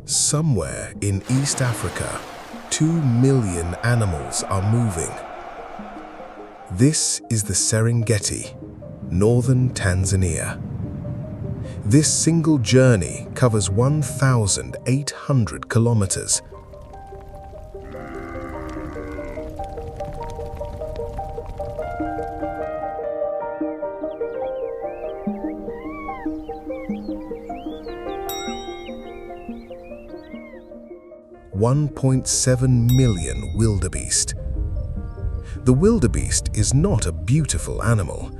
Somewhere in East Africa, 2 million animals are moving. This is the Serengeti, northern Tanzania. This single journey covers 1,800 kilometers. $1.7 million wildebeest. The wildebeest is not a beautiful animal.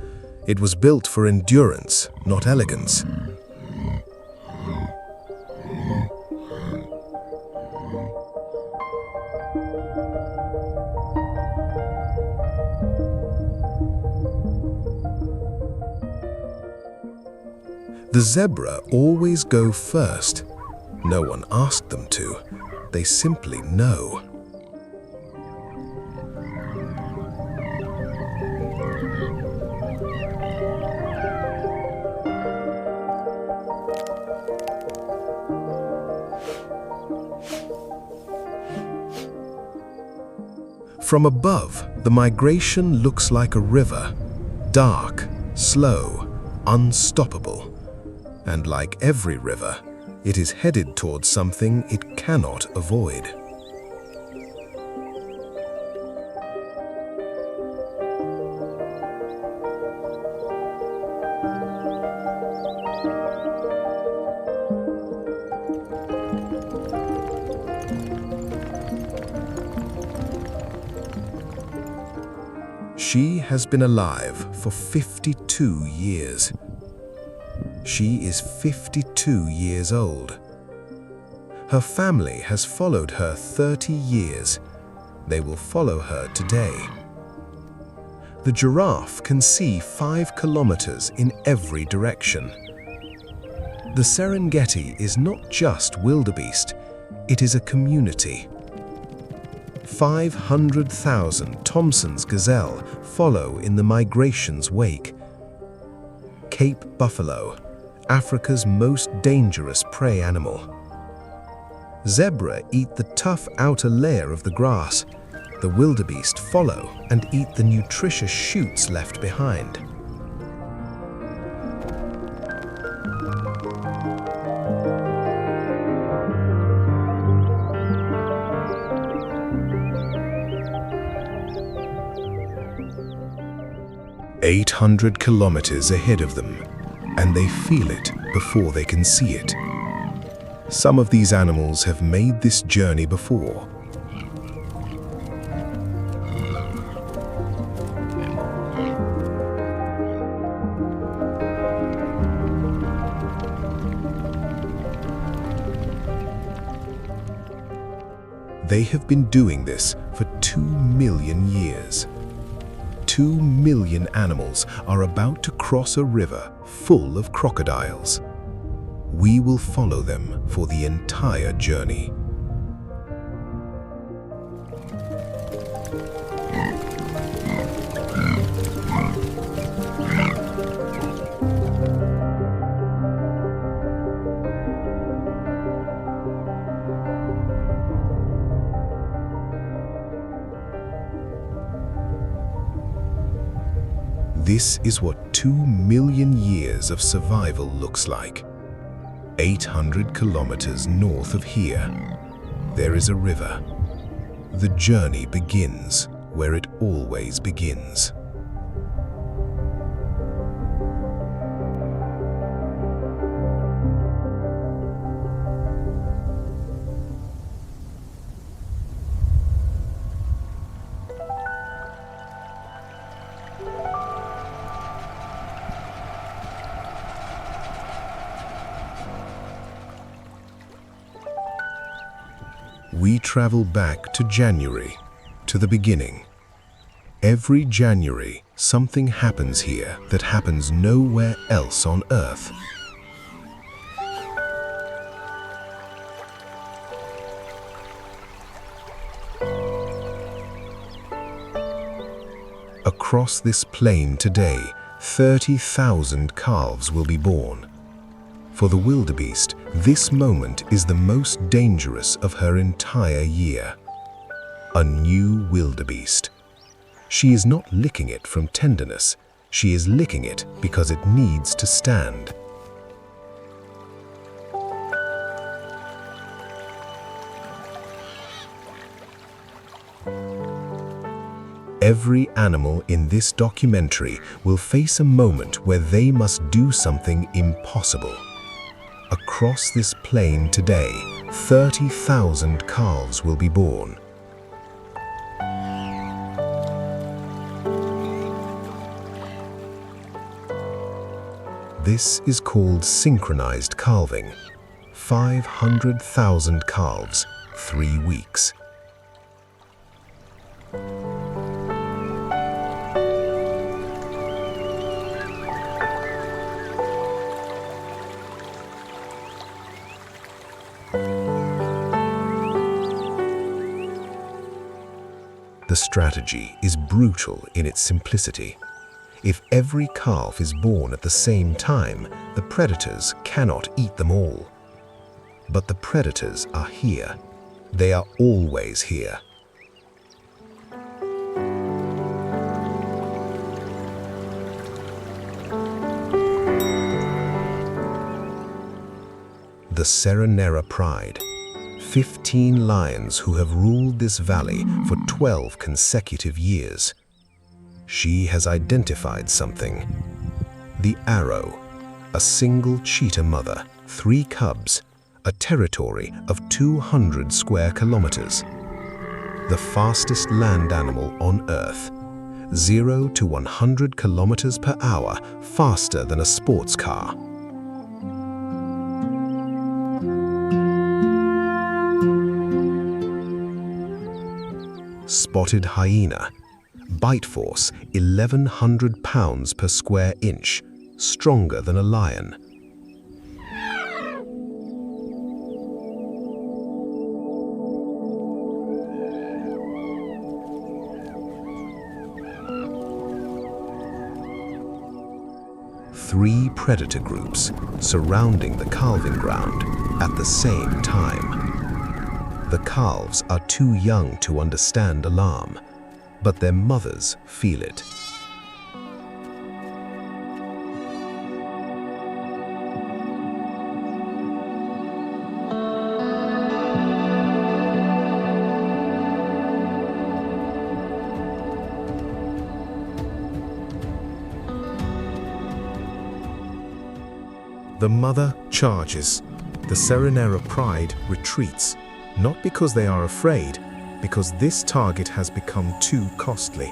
It was built for endurance, not elegance. The zebra always go first. No one asked them to. They simply know. From above, the migration looks like a river, dark, slow, unstoppable. And like every river, it is headed towards something it cannot avoid. She has been alive for 52 years. She is 52 years old. Her family has followed her 30 years. They will follow her today. The giraffe can see 5 kilometers in every direction. The Serengeti is not just wildebeest, it is a community. 500,000 Thomson's gazelle follow in the migration's wake. Cape buffalo, Africa's most dangerous prey animal. Zebra eat the tough outer layer of the grass. The wildebeest follow and eat the nutritious shoots left behind. "800 kilometers ahead of them, and they feel it before they can see it." Some of these animals have made this journey before. They have been doing this for 2 million years. 2 million animals are about to cross a river full of crocodiles. We will follow them for the entire journey. This is what 2 million years of survival looks like. 800 kilometers north of here, there is a river. The journey begins where it always begins. We travel back to January, to the beginning. Every January, something happens here that happens nowhere else on Earth. Across this plain today, 30,000 calves will be born. For the wildebeest, this moment is the most dangerous of her entire year. A new wildebeest. She is not licking it from tenderness, she is licking it because it needs to stand. Every animal in this documentary will face a moment where they must do something impossible. Across this plain today, 30,000 calves will be born. This is called synchronized calving. 500,000 calves, 3 weeks. The strategy is brutal in its simplicity. If every calf is born at the same time, the predators cannot eat them all. But the predators are here. They are always here. The Seronera pride. 15 lions who have ruled this valley for 12 consecutive years. She has identified something. The arrow, a single cheetah mother, 3 cubs, a territory of 200 square kilometers. The fastest land animal on Earth, 0 to 100 kilometers per hour, faster than a sports car. Spotted hyena, bite force 1,100 pounds per square inch, stronger than a lion. Three predator groups surrounding the calving ground at the same time. The calves are too young to understand alarm, but their mothers feel it. The mother charges. The Seronera pride retreats. Not because they are afraid, because this target has become too costly.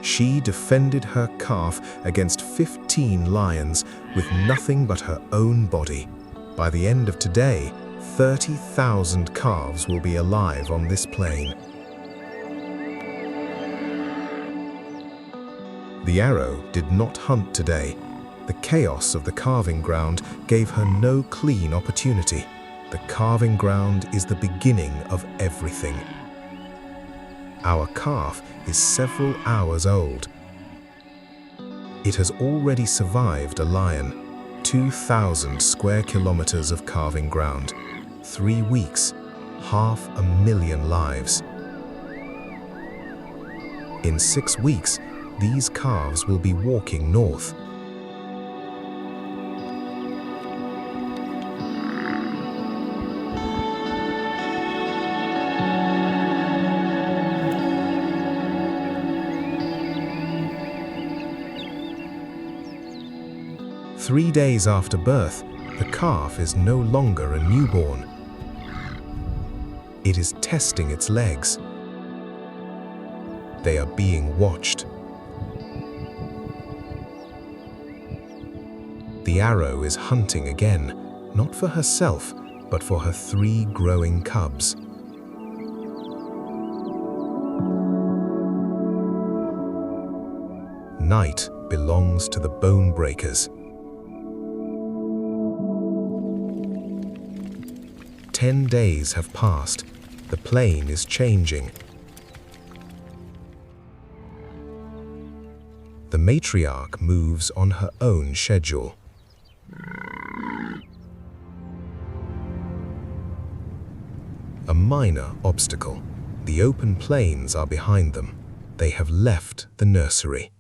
She defended her calf against 15 lions with nothing but her own body. By the end of today, 30,000 calves will be alive on this plain. The arrow did not hunt today. The chaos of the calving ground gave her no clean opportunity. The calving ground is the beginning of everything. Our calf is several hours old. It has already survived a lion. 2,000 square kilometers of calving ground. 3 weeks, 500,000 lives. In 6 weeks, these calves will be walking north. 3 days after birth, the calf is no longer a newborn. It is testing its legs. They are being watched. The arrow is hunting again, not for herself, but for her 3 growing cubs. Night belongs to the bone breakers. 10 days have passed. The plain is changing. The matriarch moves on her own schedule. A minor obstacle. The open plains are behind them. They have left the nursery.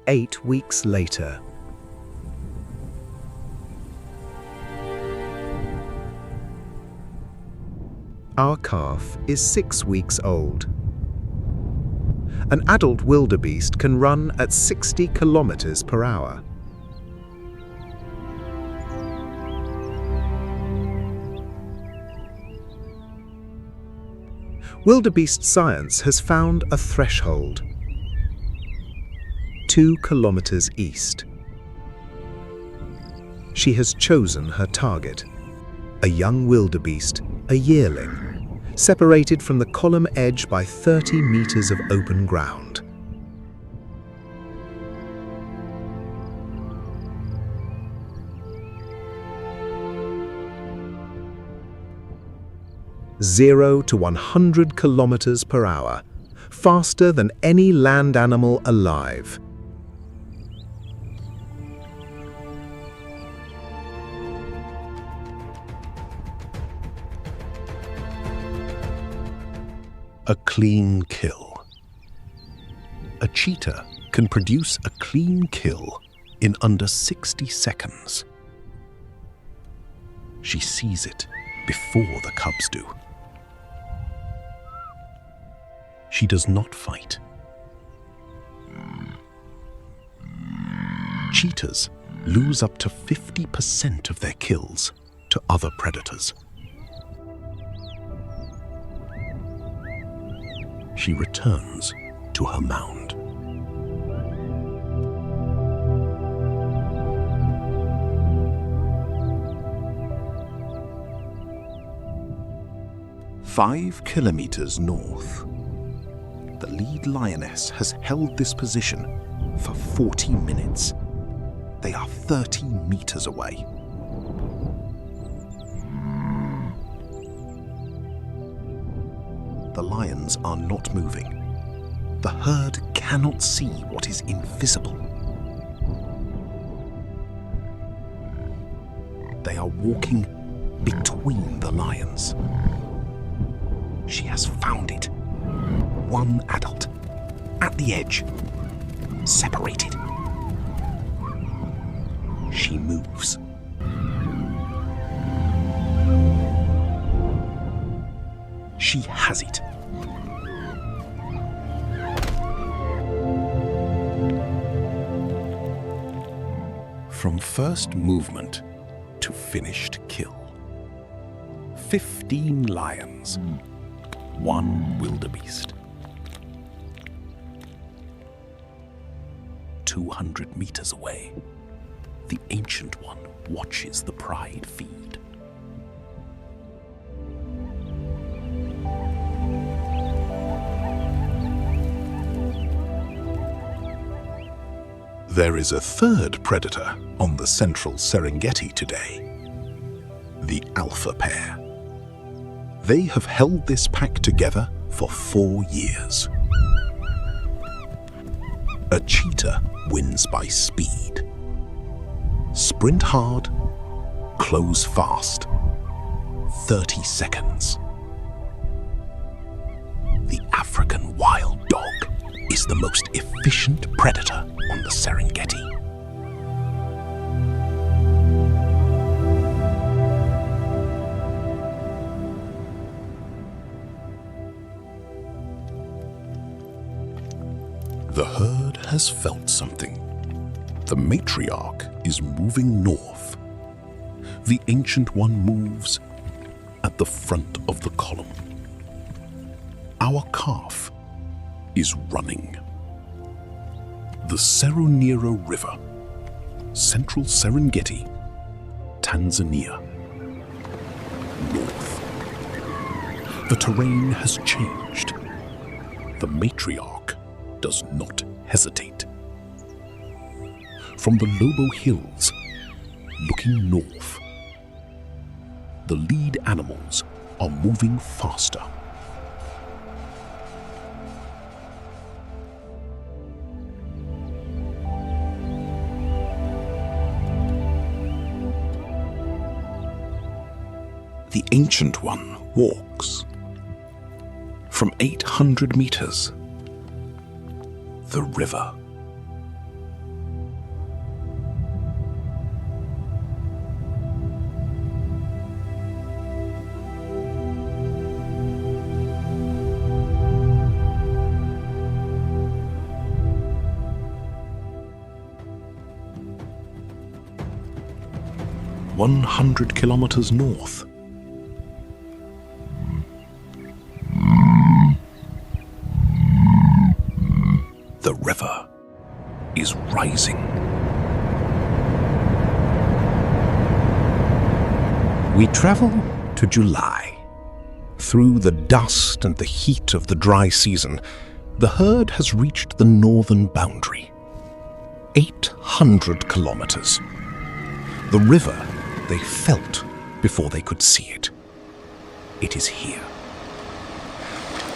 Eight weeks later. Our calf is 6 weeks old. An adult wildebeest can run at 60 kilometers per hour. Wildebeest science has found a threshold. 2 kilometers east. She has chosen her target, a young wildebeest, a yearling, separated from the column edge by 30 meters of open ground. Zero to 100 kilometers per hour, faster than any land animal alive. A clean kill. A cheetah can produce a clean kill in under 60 seconds. She sees it before the cubs do. She does not fight. Cheetahs lose up to 50% of their kills to other predators. She returns to her mound. "5 kilometers north. The lead lioness has held this position for 40 minutes. They are 30 meters away. The lions are not moving. The herd cannot see what is invisible. They are walking between the lions. She has found it. One adult, at the edge, separated. She moves. She has it. From first movement to finished kill. 15 lions, 1 wildebeest. 200 meters away, the Ancient One watches the pride feed. There is a third predator on the central Serengeti today, the alpha pair. They have held this pack together for 4 years. A cheetah wins by speed. Sprint hard, close fast. 30 seconds. The African wild dog is the most efficient predator on the Serengeti. has felt something. The matriarch is moving north. The Ancient One moves at the front of the column. Our calf is running. The Seronera River, central Serengeti, Tanzania. North. The terrain has changed. The matriarch does not hesitate. From the Lobo Hills, looking north, the lead animals are moving faster. The Ancient One walks. From 800 meters, the river. "100 kilometers north, the river is rising." We travel to July. Through the dust and the heat of the dry season, the herd has reached the northern boundary. 800 kilometers. The river they felt before they could see it. It is here.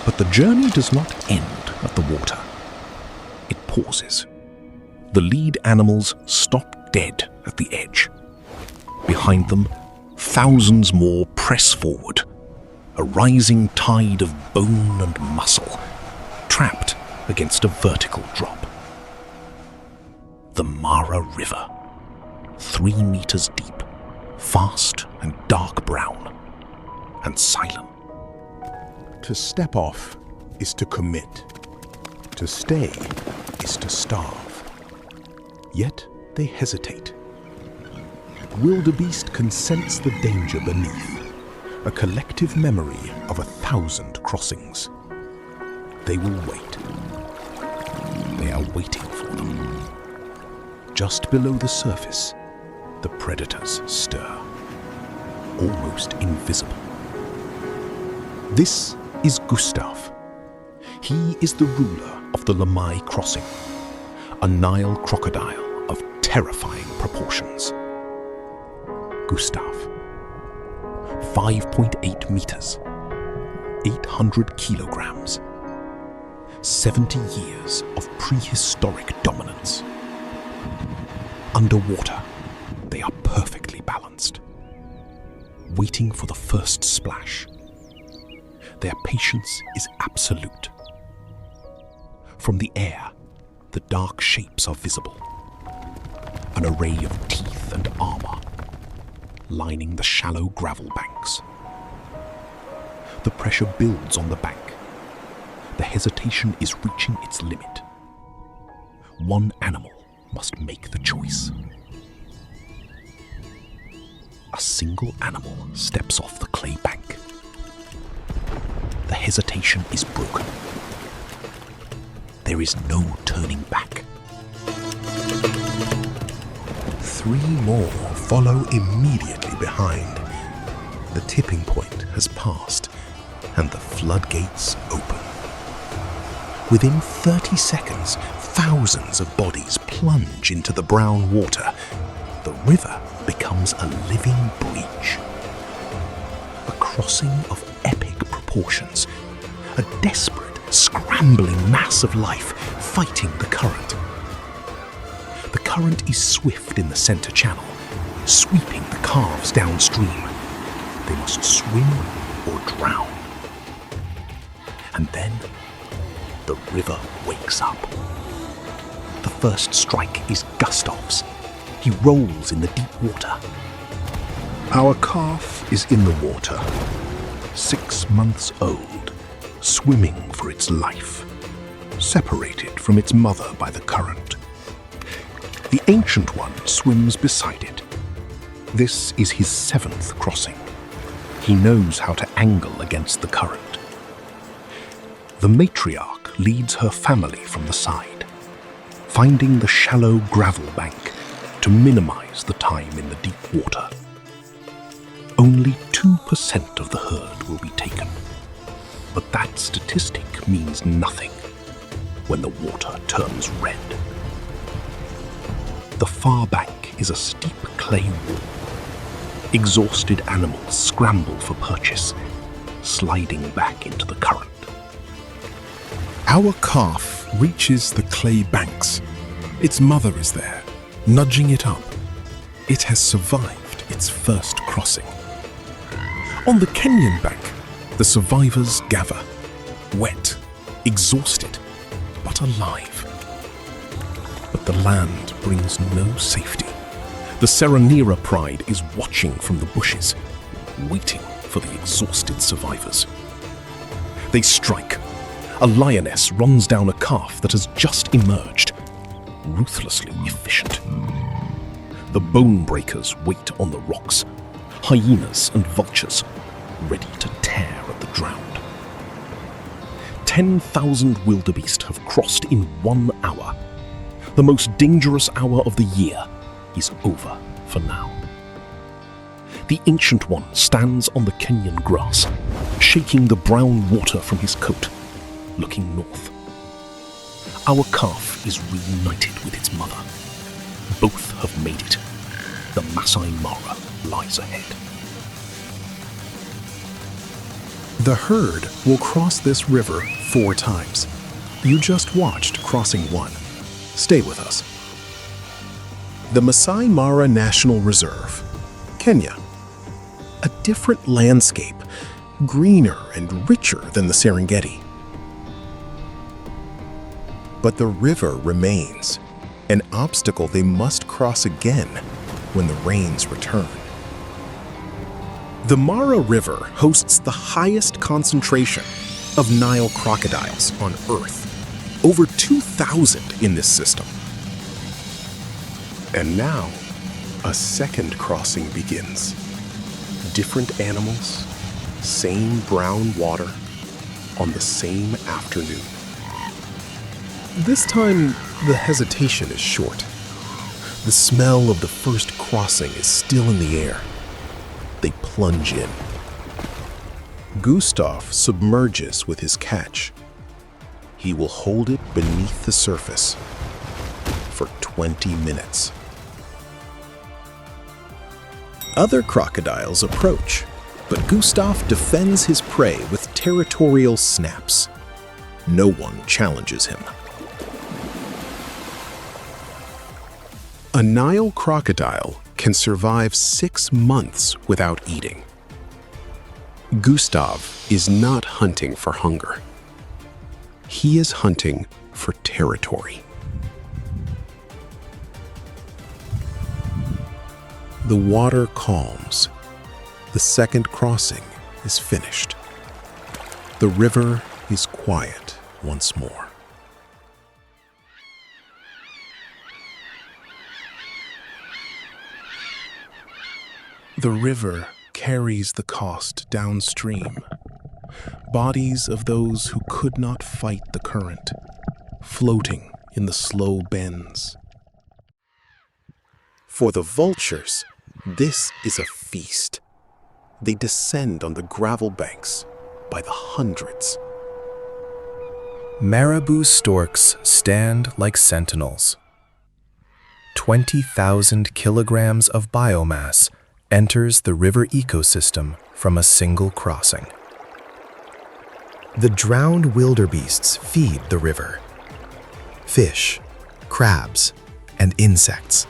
But the journey does not end at the water. It pauses. The lead animals stop dead at the edge. Behind them, thousands more press forward, a rising tide of bone and muscle, trapped against a vertical drop. The Mara River, 3 meters deep, fast and dark brown, and silent. To step off is to commit. To stay is to starve. Yet they hesitate. Wildebeest can sense the danger beneath, a collective memory of 1,000 crossings. They will wait. They are waiting for them. Just below the surface, the predators stir, almost invisible. This is Gustav. He is the ruler of the Lamai crossing, a Nile crocodile of terrifying proportions. Gustav, 5.8 meters, 800 kilograms, 70 years of prehistoric dominance. Underwater, they are perfectly balanced, waiting for the first splash. Their patience is absolute. From the air, the dark shapes are visible. An array of teeth and armor lining the shallow gravel banks. The pressure builds on the bank. The hesitation is reaching its limit. One animal must make the choice. A single animal steps off the clay bank. The hesitation is broken. There is no turning back. 3 more follow immediately behind. The tipping point has passed, and the floodgates open. Within 30 seconds, thousands of bodies plunge into the brown water. The river becomes a living breach. A crossing of epic proportions. A desperate, scrambling mass of life fighting the current. The current is swift in the center channel, sweeping the calves downstream. They must swim or drown. And then the river wakes up. The first strike is Gustav's. He rolls in the deep water. Our calf is in the water, 6 months old, swimming for its life. separated from its mother by the current. The Ancient One swims beside it. This is his 7th crossing. He knows how to angle against the current. The matriarch leads her family from the side, finding the shallow gravel bank to minimize the time in the deep water. Only 2% of the herd will be taken, but that statistic means nothing when the water turns red. The far bank is a steep clay wall. Exhausted animals scramble for purchase, sliding back into the current. Our calf reaches the clay banks. Its mother is there, nudging it up. It has survived its first crossing. On the Kenyan bank, the survivors gather, wet, exhausted, but alive. But the land brings no safety. The Seronera pride is watching from the bushes, waiting for the exhausted survivors. They strike. A lioness runs down a calf that has just emerged, ruthlessly efficient. The bone breakers wait on the rocks, hyenas and vultures, ready to tear at the drowned. 10,000 wildebeest have crossed in 1 hour. The most dangerous hour of the year is over for now. The Ancient One stands on the Kenyan grass, shaking the brown water from his coat, looking north. Our calf is reunited with its mother. Both have made it. The Masai Mara lies ahead. The herd will cross this river 4 times. You just watched crossing 1. Stay with us. The Masai Mara National Reserve, Kenya. A different landscape, greener and richer than the Serengeti. But the river remains, an obstacle they must cross again when the rains return. The Mara River hosts the highest concentration of Nile crocodiles on Earth, over 2,000 in this system. And now, a second crossing begins. Different animals, same brown water, on the same afternoon. This time, the hesitation is short. The smell of the first crossing is still in the air. They plunge in. Gustav submerges with his catch. He will hold it beneath the surface for 20 minutes. Other crocodiles approach, but Gustav defends his prey with territorial snaps. No one challenges him. A Nile crocodile can survive 6 months without eating. Gustav is not hunting for hunger. He is hunting for territory. The water calms. The second crossing is finished. The river is quiet once more. The river carries the cost downstream. Bodies of those who could not fight the current, floating in the slow bends. For the vultures, this is a feast. They descend on the gravel banks by the hundreds. Marabou storks stand like sentinels. 20,000 kilograms of biomass enters the river ecosystem from a single crossing. The drowned wildebeests feed the river. Fish, crabs, and insects.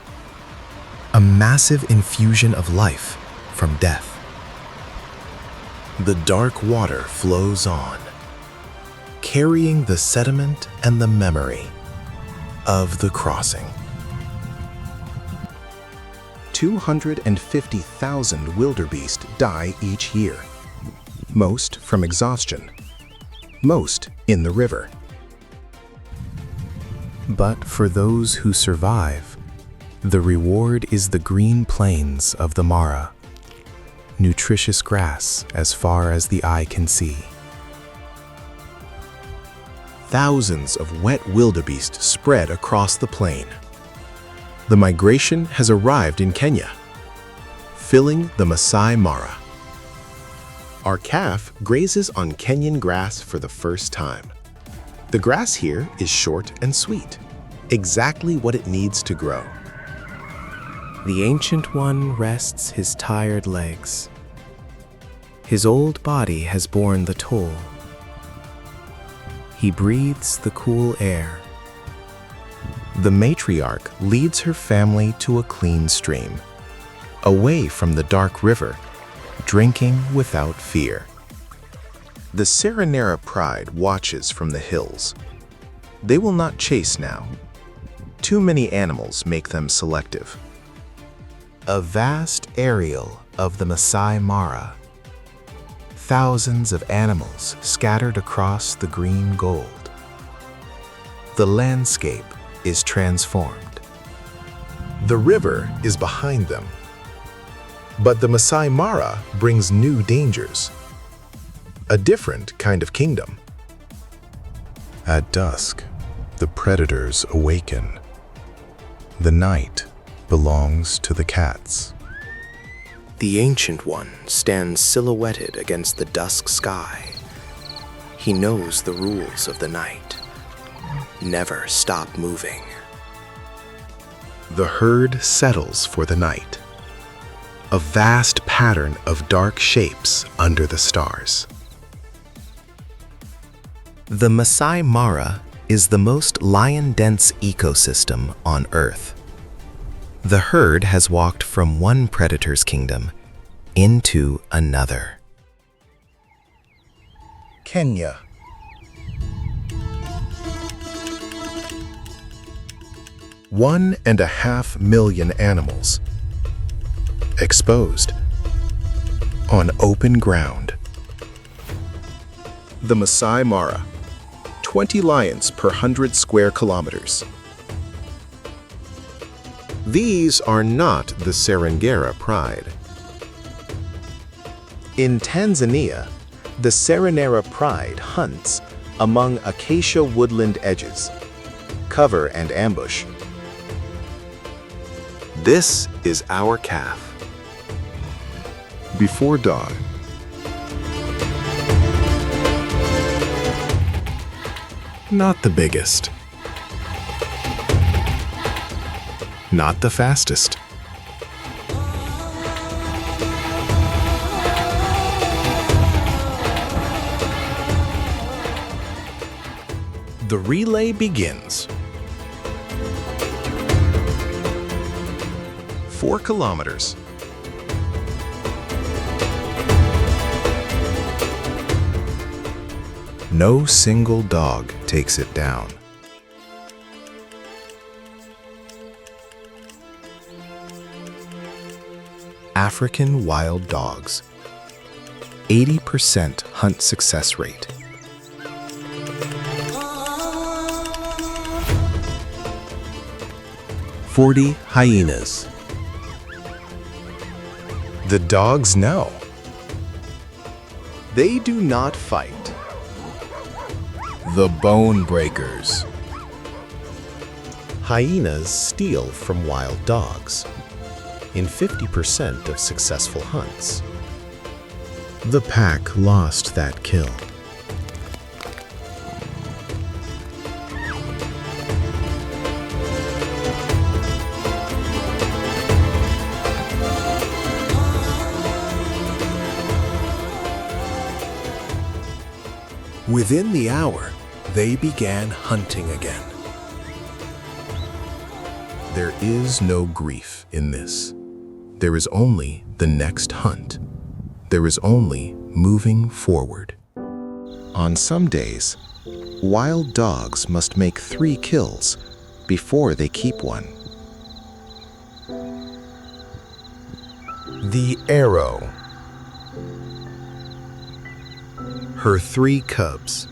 A massive infusion of life from death. The dark water flows on, carrying the sediment and the memory of the crossing. 250,000 wildebeest die each year, most from exhaustion, most in the river. But for those who survive, the reward is the green plains of the Mara, nutritious grass as far as the eye can see. Thousands of wet wildebeest spread across the plain. The migration has arrived in Kenya, filling the Masai Mara. Our calf grazes on Kenyan grass for the first time. The grass here is short and sweet, exactly what it needs to grow. The Ancient One rests his tired legs. His old body has borne the toll. He breathes the cool air. The matriarch leads her family to a clean stream, away from the dark river, drinking without fear. The Seronera pride watches from the hills. They will not chase now. Too many animals make them selective. A vast aerial of the Masai Mara. Thousands of animals scattered across the green gold. The landscape is transformed. The river is behind them. But the Masai Mara brings new dangers. A different kind of kingdom. At dusk, the predators awaken. The night belongs to the cats. The Ancient One stands silhouetted against the dusk sky. He knows the rules of the night. Never stop moving. The herd settles for the night. A vast pattern of dark shapes under the stars. The Masai Mara is the most lion-dense ecosystem on Earth. The herd has walked from one predator's kingdom into another. Kenya. One and a half million animals. Exposed. On open ground. The Masai Mara. 20 lions per 100 square kilometers. These are not the Serengeti pride. In Tanzania, the Seronera pride hunts among acacia woodland edges, cover and ambush. This is our calf. Before dawn. Not the biggest. Not the fastest. The relay begins. 4 kilometers. No single dog takes it down. African wild dogs. 80% hunt success rate. "40 hyenas. The dogs know. They do not fight. The bone breakers. Hyenas steal from wild dogs in 50% of successful hunts. The pack lost that kill. Within the hour, they began hunting again. There is no grief in this. There is only the next hunt. There is only moving forward. On some days, wild dogs must make 3 kills before they keep one. The arrow. Her 3 cubs,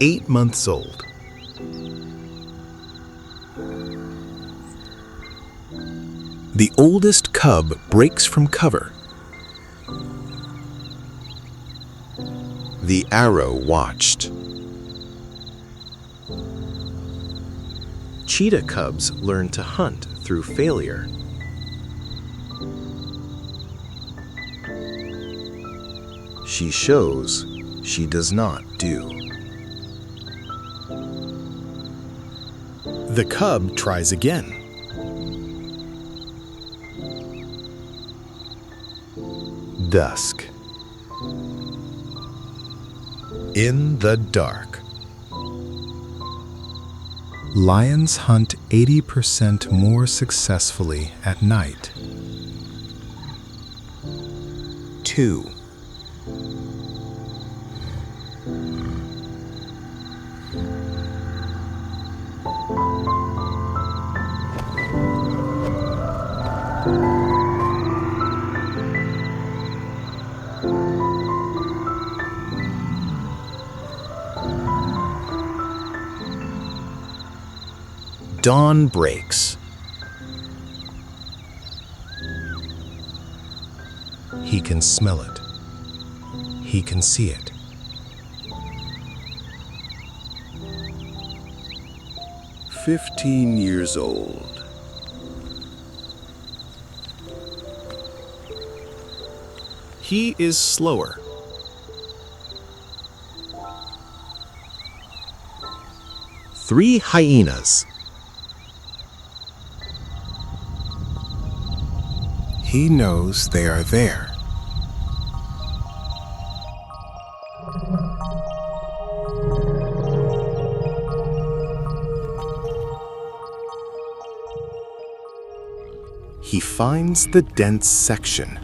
8 months old. The oldest cub breaks from cover. The arrow watched. Cheetah cubs learn to hunt through failure. She shows, she does not do. The cub tries again. Dusk. In the dark. Lions hunt 80% more successfully at night. 2. Dawn breaks. He can smell it. He can see it. "15 years old. He is slower. Three hyenas. He knows they are there. He finds the dense section.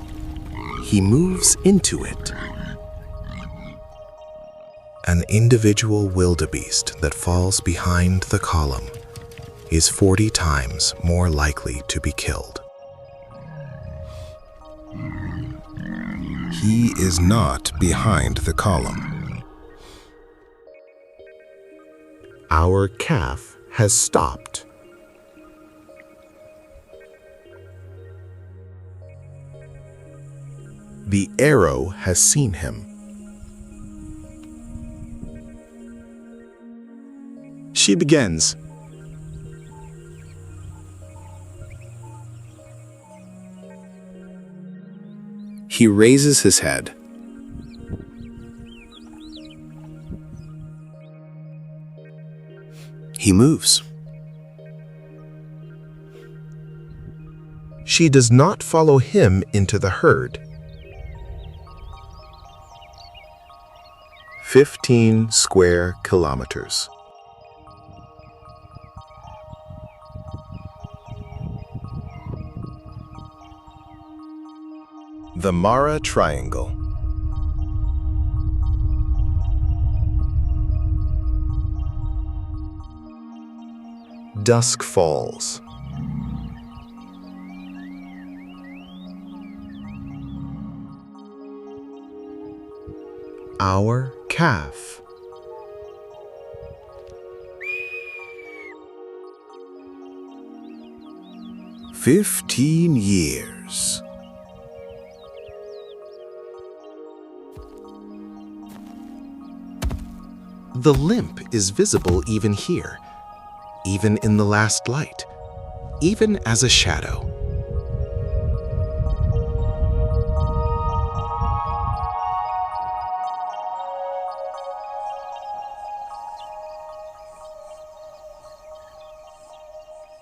He moves into it. An individual wildebeest that falls behind the column is 40 times more likely to be killed. He is not behind the column. Our calf has stopped. The arrow has seen him. She begins. He raises his head. He moves. She does not follow him into the herd. 15 square kilometers. The Mara Triangle. Dusk falls. Our calf. "15 years. The limp is visible even here, even in the last light, even as a shadow.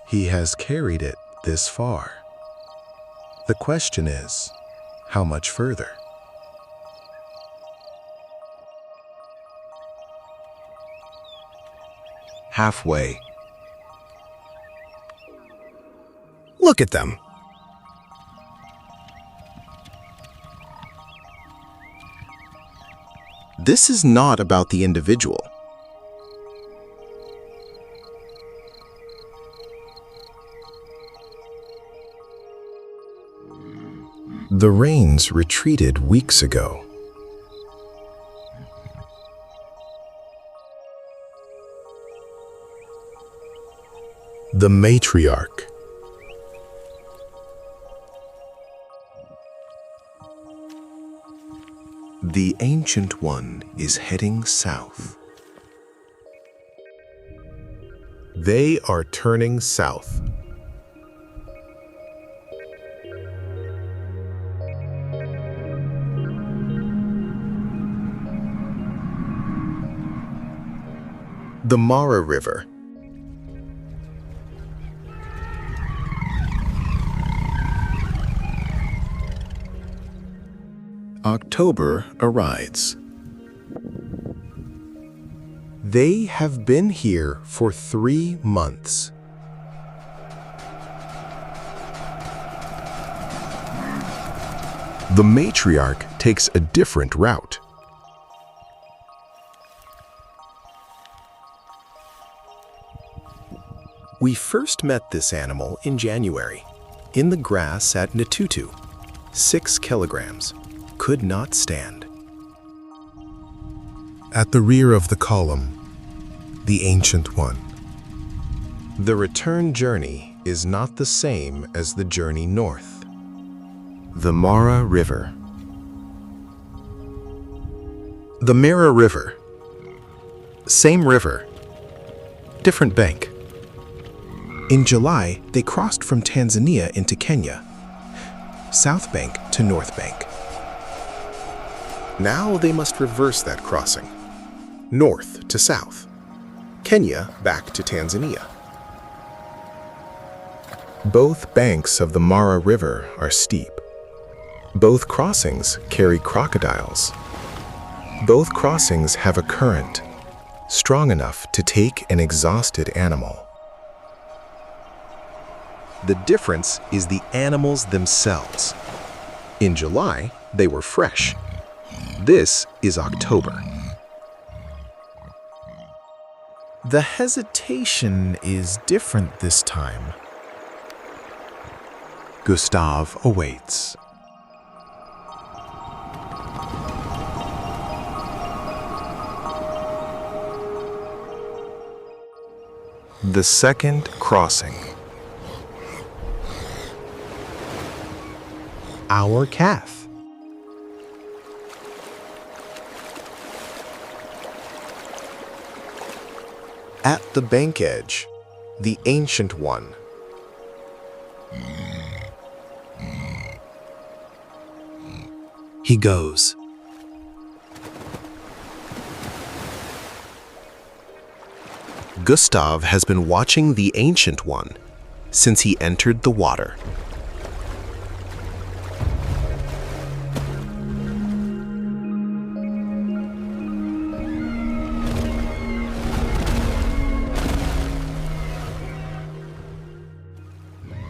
He has carried it this far. The question is, how much further? Halfway. Look at them. This is not about the individual. The rains retreated weeks ago. The matriarch. The Ancient One is heading south. They are turning south. The Mara River. October arrives. They have been here for 3 months. The matriarch takes a different route. We first met this animal in January, in the grass at Ndutu. 6 kilograms. Could not stand. At the rear of the column, the Ancient One. The return journey is not the same as the journey north. The Mara River. The Mara River. Same river, different bank. In July, they crossed from Tanzania into Kenya, south bank to north bank. Now they must reverse that crossing, north to south, Kenya back to Tanzania. Both banks of the Mara River are steep. Both crossings carry crocodiles. Both crossings have a current strong enough to take an exhausted animal. The difference is the animals themselves. In July, they were fresh. This is October. The hesitation is different this time. Gustav awaits. The second crossing. Our calf. At the bank edge, the Ancient One. He goes. Gustav has been watching the Ancient One since he entered the water.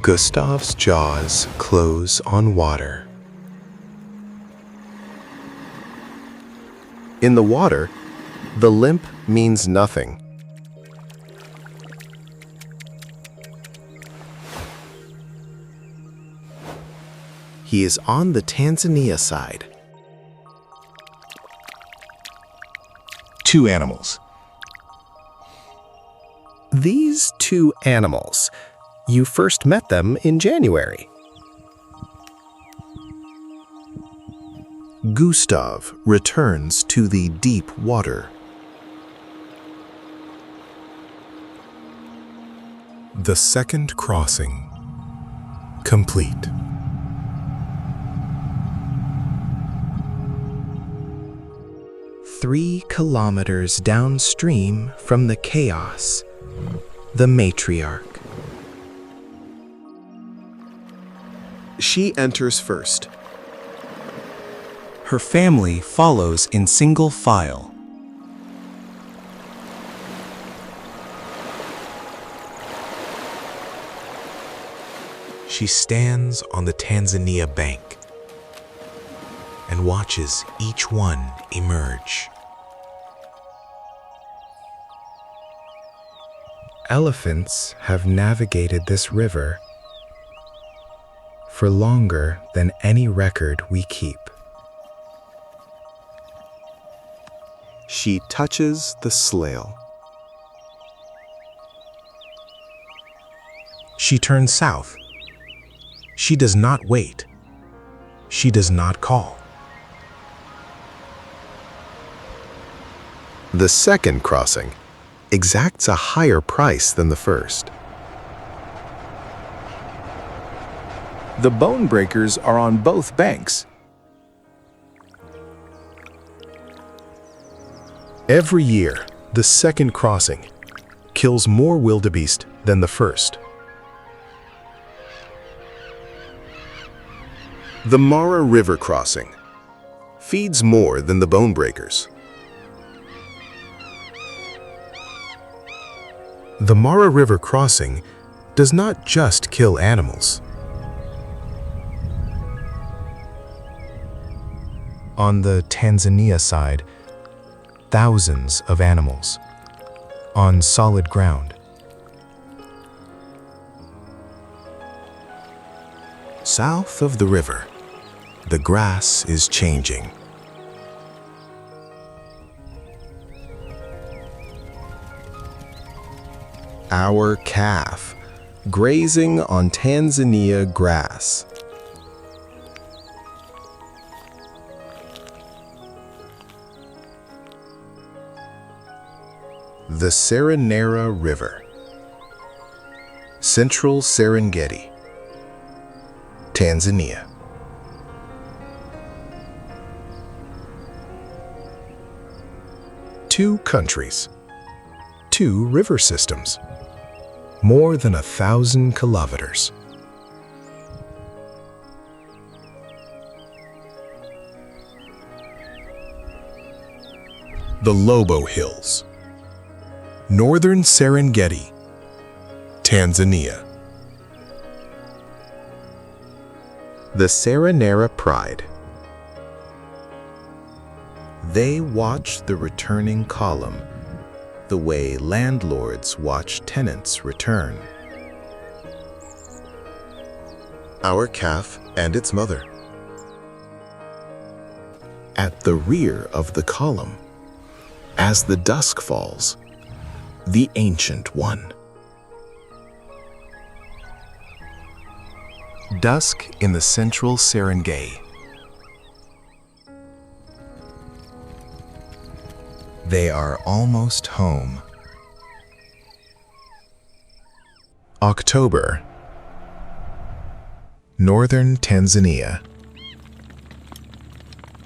Gustav's jaws close on water. In the water, the limp means nothing. He is on the Tanzania side. 2 animals. These 2 animals, you first met them in January. Gustav returns to the deep water. The second crossing. Complete. Three kilometers downstream from the chaos, the matriarch. She enters first. Her family follows in single file. She stands on the Tanzania bank and watches each one emerge. Elephants have navigated this river for longer than any record we keep. She touches the slail. She turns south. She does not wait. She does not call. The second crossing exacts a higher price than the first. The bone breakers are on both banks. Every year, the second crossing kills more wildebeest than the first. The Mara River crossing feeds more than the bone breakers. The Mara River crossing does not just kill animals. On the Tanzania side, thousands of animals on solid ground. South of the river, the grass is changing. Our calf, grazing on Tanzania grass. The Seronera River, Central Serengeti, Tanzania. Two countries, two river systems, more than 1,000 kilometers. The Lobo Hills, Northern Serengeti, Tanzania. The Seronera Pride. They watch the returning column, the way landlords watch tenants return. Our calf and its mother. At the rear of the column, as the dusk falls, the Ancient One. Dusk in the Central Serengeti. They are almost home. October, Northern Tanzania.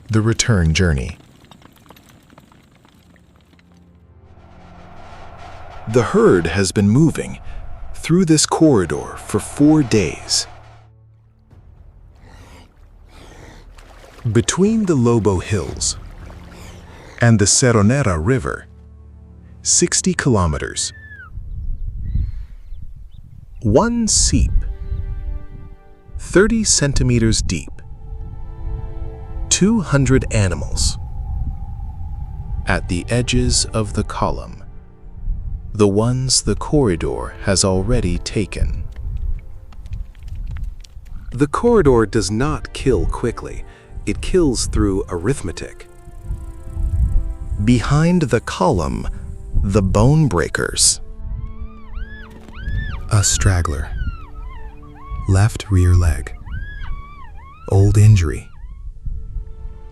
The return journey. The herd has been moving through this corridor for 4 days. Between the Lobo Hills and the Seronera River, 60 kilometers. One seep, 30 centimeters deep. 200 animals. At the edges of the column, the ones the corridor has already taken. The corridor does not kill quickly, it kills through arithmetic. Behind the column, the bone breakers. A straggler. Left rear leg. Old injury.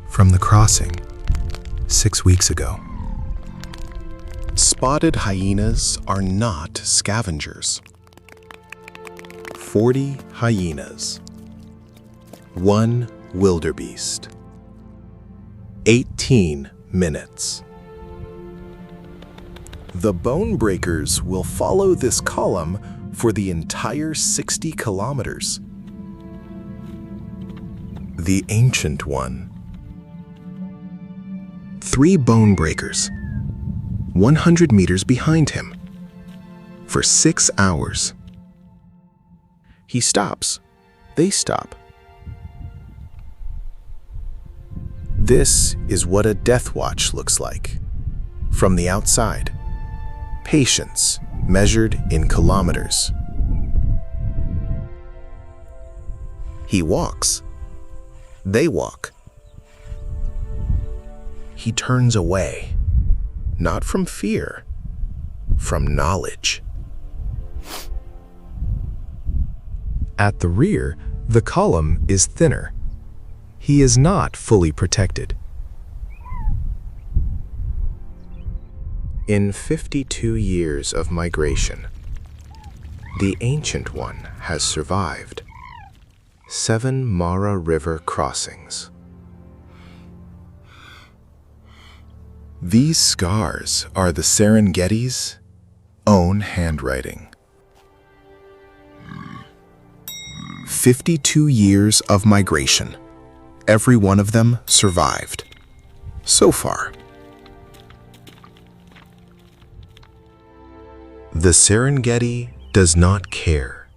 From the crossing 6 weeks ago. Spotted hyenas are not scavengers. 40 hyenas. 1 wildebeest. 18 minutes. The bone breakers will follow this column for the entire 60 kilometers. The Ancient One. 3 bone breakers, 100 meters behind him, for 6 hours. He stops. They stop. This is what a death watch looks like. From the outside, patience measured in kilometers. He walks. They walk. He turns away, not from fear, from knowledge. At the rear, the column is thinner. He is not fully protected. In 52 years of migration, the Ancient One has survived 7 Mara River crossings. These scars are the Serengeti's own handwriting. 52 years of migration. Every one of them survived. So far. The Serengeti does not care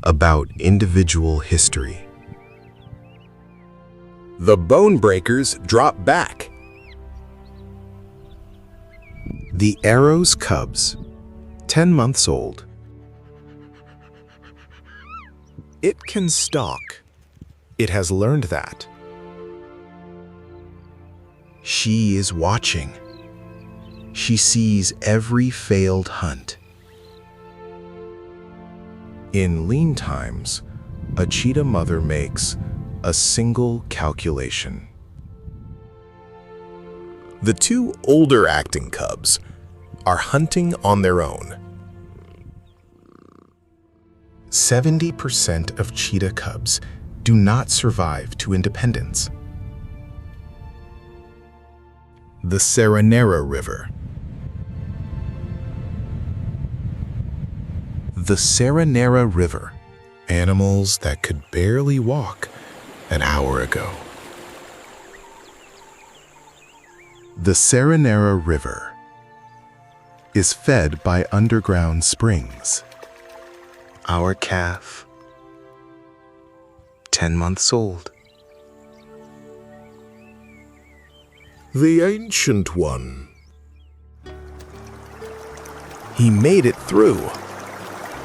about individual history. The bone breakers drop back. The arrow's cubs, 10 months old. It can stalk. It has learned that. She is watching. She sees every failed hunt. In lean times, a cheetah mother makes a single calculation. The 2 older acting cubs are hunting on their own. 70% of cheetah cubs do not survive to independence. The Seronera River. The Seronera River, animals that could barely walk an hour ago. The Seronera River is fed by underground springs. Our calf, 10 months old. The Ancient One. He made it through.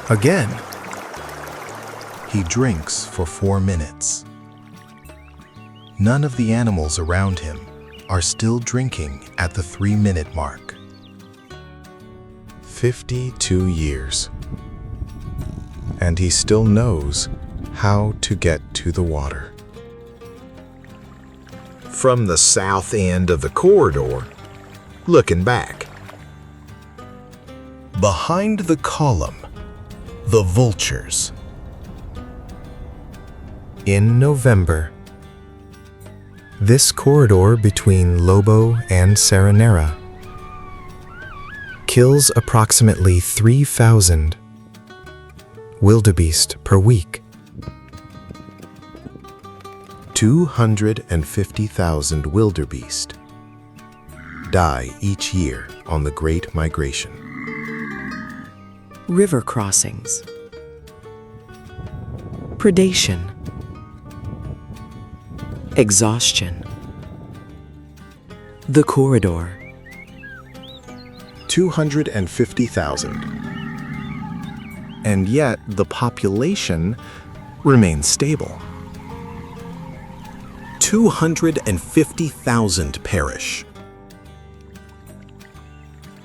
Again. He drinks for 4 minutes. None of the animals around him are still drinking at the 3-minute mark. 52 years. And he still knows how to get to the water. From the south end of the corridor, looking back. Behind the column, the vultures. In November, this corridor between Lobo and Seronera kills approximately 3,000 wildebeest per week. 250,000 wildebeest die each year on the Great Migration. River crossings, predation, exhaustion, the corridor. 250,000. And yet the population remains stable. 250,000 perish.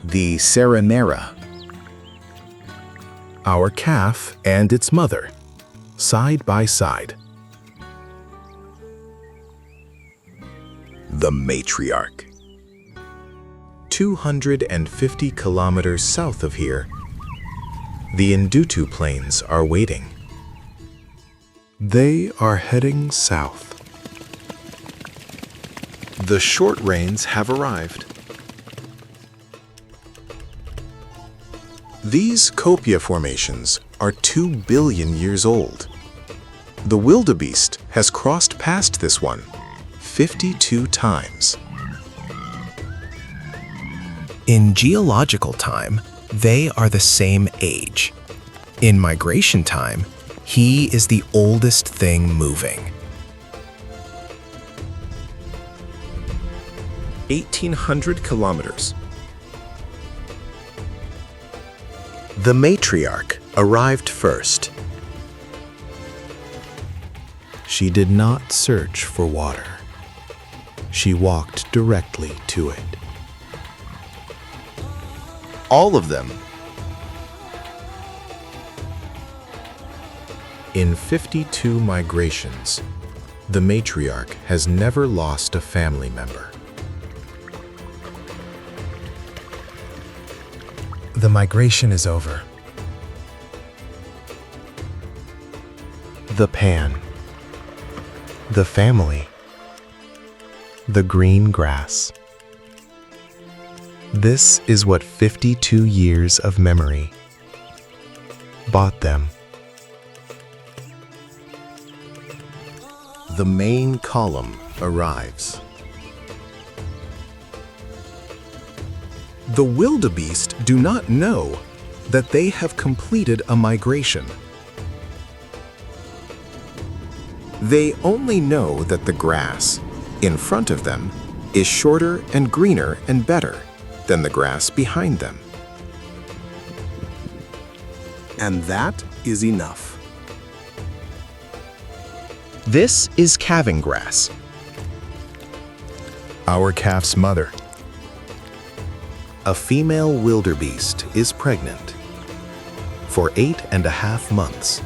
The Seronera, our calf and its mother, side by side. The matriarch. 250 kilometers south of here, the Ndutu plains are waiting. They are heading south. The short rains have arrived. These copia formations are 2 billion years old. The wildebeest has crossed past this one 52 times. In geological time, they are the same age. In migration time, he is the oldest thing moving. 1,800 kilometers. The matriarch arrived first. She did not search for water. She walked directly to it. All of them. In 52 migrations, the matriarch has never lost a family member. The migration is over. The pan. The family. The green grass. This is what 52 years of memory bought them. The main column arrives. The wildebeest do not know that they have completed a migration. They only know that the grass in front of them is shorter and greener and better than the grass behind them. And that is enough. This is calving grass. Our calf's mother. A female wildebeest is pregnant for 8.5 months.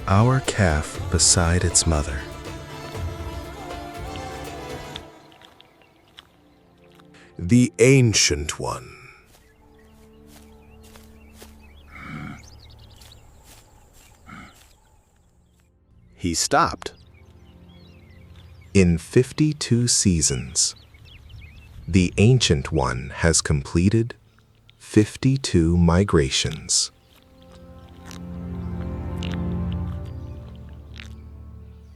Our calf beside its mother. The Ancient One. He stopped. In 52 seasons, the Ancient One has completed 52 migrations.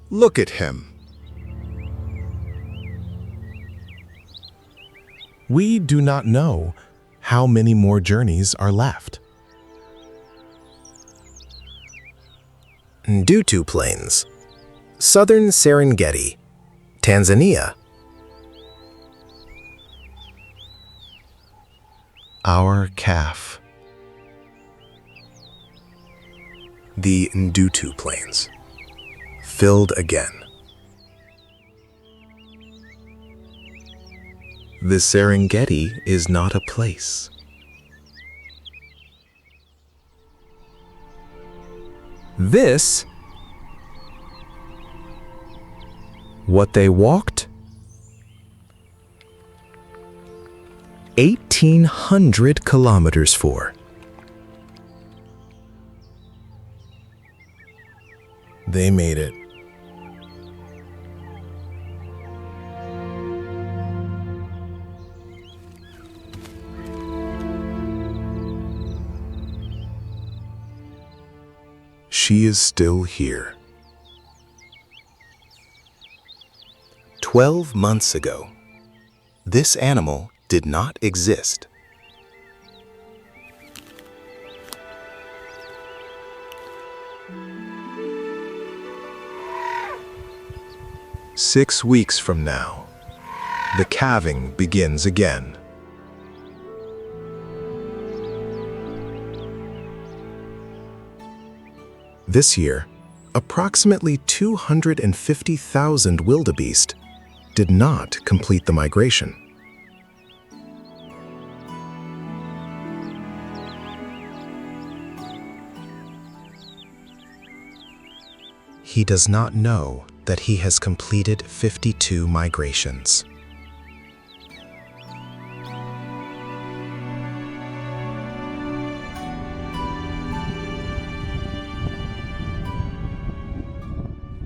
Look at him. We do not know how many more journeys are left. Ndutu Plains, southern Serengeti, Tanzania. Our calf. The Ndutu Plains. Filled again. The Serengeti is not a place. This, what they walked, 1,800 kilometers for. they made it. She is still here. 12 months ago, this animal did not exist. Six weeks from now, the calving begins again. This year, approximately 250,000 wildebeest did not complete the migration. He does not know that he has completed 52 migrations.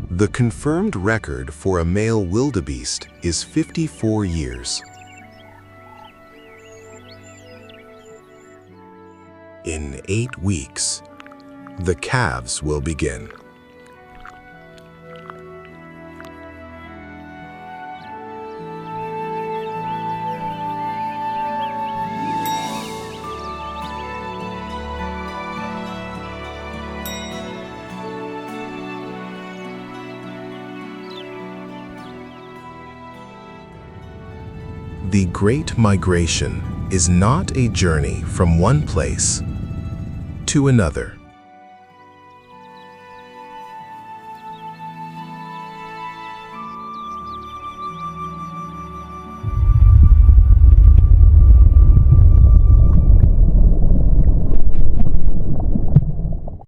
The confirmed record for a male wildebeest is 54 years. In 8 weeks, the calves will begin. The Great Migration is not a journey from one place to another.